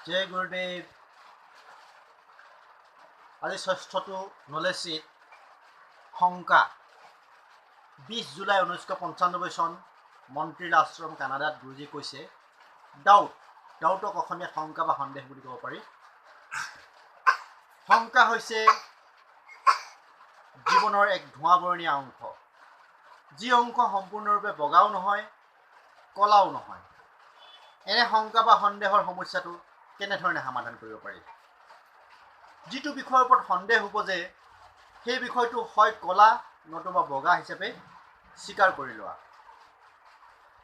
জয় গুৰুদেৱ। আজি ষষ্ঠটো নলেজ শংকা 20 জুলাই 1995 চন মন্ত্ৰীৰ আশ্ৰম কানাডাত গুৰুজী কৈছে ডাউটক অসমীয়াত শংকা বা সন্দেহ বুলি ক'ব পাৰি। শংকা হৈছে জীৱনৰ এক ধোঁৱাবৰণীয়া অংশ, যি অংশ সম্পূৰ্ণৰূপে বগাও নহয় কলাও নহয়। এনে শংকা বা সন্দেহৰ সমস্যাটো কেনেধৰণে সমাধান কৰিব পাৰি? যিটো বিষয়ৰ ওপৰত সন্দেহ উপজে সেই বিষয়টো হয় কলা নতুবা বগা হিচাপে স্বীকাৰ কৰি লোৱা।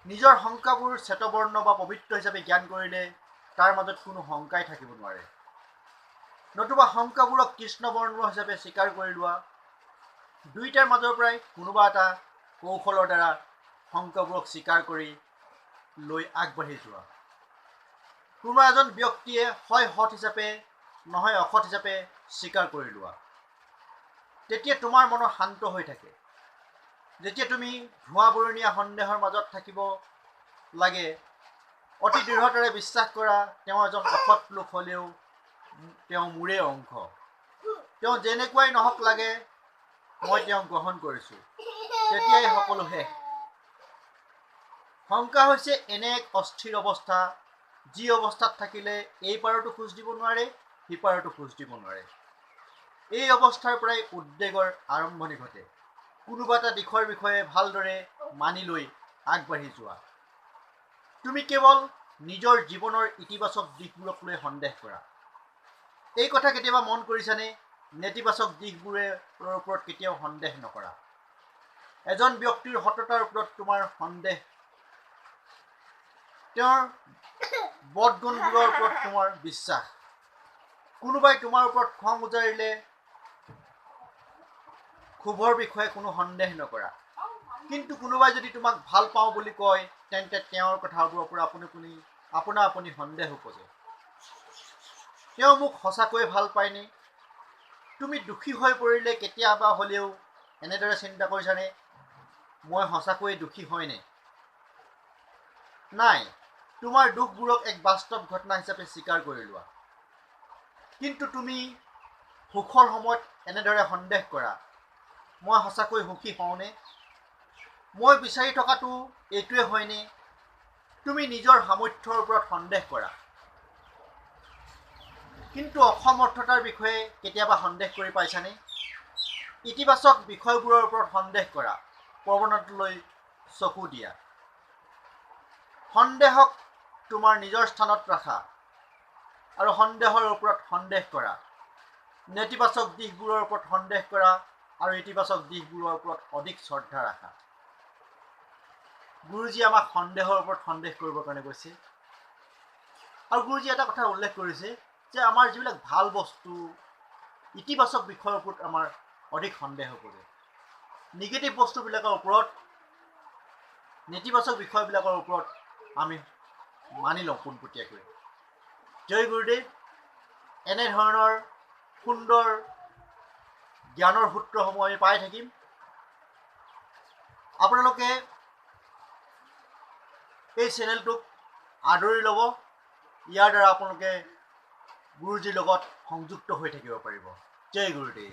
নিজৰ শংকাবোৰ শ্বেতবৰ্ণ বা পবিত্ৰ হিচাপে জ্ঞান কৰিলে তাৰ মাজত কোনো শংকাই থাকিব নোৱাৰে। নতুবা শংকাবোৰক কৃষ্ণবৰ্ণ হিচাপে স্বীকাৰ কৰি লোৱা। দুইটাৰ মাজৰ পৰাই কোনোবা এটা কৌশলৰ দ্বাৰা শংকাবোৰক স্বীকাৰ কৰি লৈ আগবাঢ়ি যোৱা। কোনোবা এজন ব্যক্তিয়ে হয় সৎ হিচাপে নহয় অসৎ হিচাপে স্বীকাৰ কৰি লোৱা। তেতিয়া তোমাৰ মন শান্ত হৈ থাকে। যেতিয়া তুমি ধোঁৱাবৰণীয়া সন্দেহৰ মাজত থাকিব লাগে, অতি দৃঢ়তাৰে বিশ্বাস কৰা তেওঁ এজন অসৎ লোক হ'লেও তেওঁ মোৰে অংশ, তেওঁ যেনেকুৱাই নহওক লাগে মই তেওঁক গ্ৰহণ কৰিছোঁ, তেতিয়াই সকলো শেষ। শংকা হৈছে এনে এক অস্থিৰ অৱস্থা, যি অৱস্থাত থাকিলে এই পাৰতো খোজ দিব নোৱাৰে, সিপাৰতো খোজ দিব নোৱাৰে। এই অৱস্থাৰ পৰাই উদ্বেগৰ আৰম্ভণি ঘটে। কোনোবা এটা দিশৰ বিষয়ে ভালদৰে মানি লৈ আগবাঢ়ি যোৱা। তুমি কেৱল নিজৰ জীৱনৰ ইতিবাচক দিশবোৰক লৈ সন্দেহ কৰা। এই কথা কেতিয়াবা মন কৰিছানে? নেতিবাচক দিশবোৰৰ ওপৰত কেতিয়াও সন্দেহ নকৰা। এজন ব্যক্তিৰ সততাৰ ওপৰত তোমাৰ সন্দেহ, তেওঁৰ বদগুণবোৰৰ ওপৰত তোমাৰ বিশ্বাস। কোনোবাই তোমাৰ ওপৰত খং উজাৰিলে ক্ষোভৰ বিষয়ে কোনো সন্দেহ নকৰা। কিন্তু কোনোবাই যদি তোমাক ভাল পাওঁ বুলি কয় তেন্তে তেওঁৰ কথাবোৰৰ পৰা আপোনা আপুনি সন্দেহ উপজে। তেওঁ মোক সঁচাকৈয়ে ভাল পায়নে? তুমি দুখী হৈ পৰিলে কেতিয়াবা হ'লেও এনেদৰে চিন্তা কৰিছানে, মই সঁচাকৈয়ে দুখী হয়নে? নাই, তোমাৰ দুখবোৰক এক বাস্তৱ ঘটনা হিচাপে স্বীকাৰ কৰি লোৱা। কিন্তু তুমি সুখৰ সময়ত এনেদৰে সন্দেহ কৰা, মই সঁচাকৈ সুখী হওঁনে? মই বিচাৰি থকাটো এইটোৱে হয়নে? তুমি নিজৰ সামৰ্থ্যৰ ওপৰত সন্দেহ কৰা। কিন্তু অসমৰ্থতাৰ বিষয়ে কেতিয়াবা সন্দেহ কৰি পাইছানে? ইতিবাচক বিষয়বোৰৰ ওপৰত সন্দেহ কৰা, প্ৰৱণতালৈ চকু দিয়া। সন্দেহক তোমাৰ নিজৰ স্থানত ৰাখা আৰু সন্দেহৰ ওপৰত সন্দেহ কৰা। নেতিবাচক দিশবোৰৰ ওপৰত সন্দেহ কৰা আৰু ইতিবাচক দিশবোৰৰ ওপৰত অধিক শ্ৰদ্ধা ৰাখা। গুৰুজী আমাক সন্দেহৰ ওপৰত সন্দেহ কৰিবৰ কাৰণে কৈছে। আৰু গুৰুজী এটা কথা উল্লেখ কৰিছে যে আমাৰ যিবিলাক ভাল বস্তু, ইতিবাচক বিষয়ৰ ওপৰত আমাৰ অধিক সন্দেহ উপজে। নিগেটিভ বস্তুবিলাকৰ ওপৰত, নেতিবাচক বিষয়বিলাকৰ ওপৰত আমি মানি লওঁ পোনপটীয়াকৈ। জয় গুৰুদেৱ। এনেধৰণৰ সুন্দৰ জ্ঞানৰ সূত্ৰসমূহ আমি পাই থাকিম। আপোনালোকে এই চেনেলটোক আদৰি ল'ব। ইয়াৰ দ্বাৰা আপোনালোকে গুৰুজীৰ লগত সংযুক্ত হৈ থাকিব পাৰিব। জয় গুৰুদেৱ।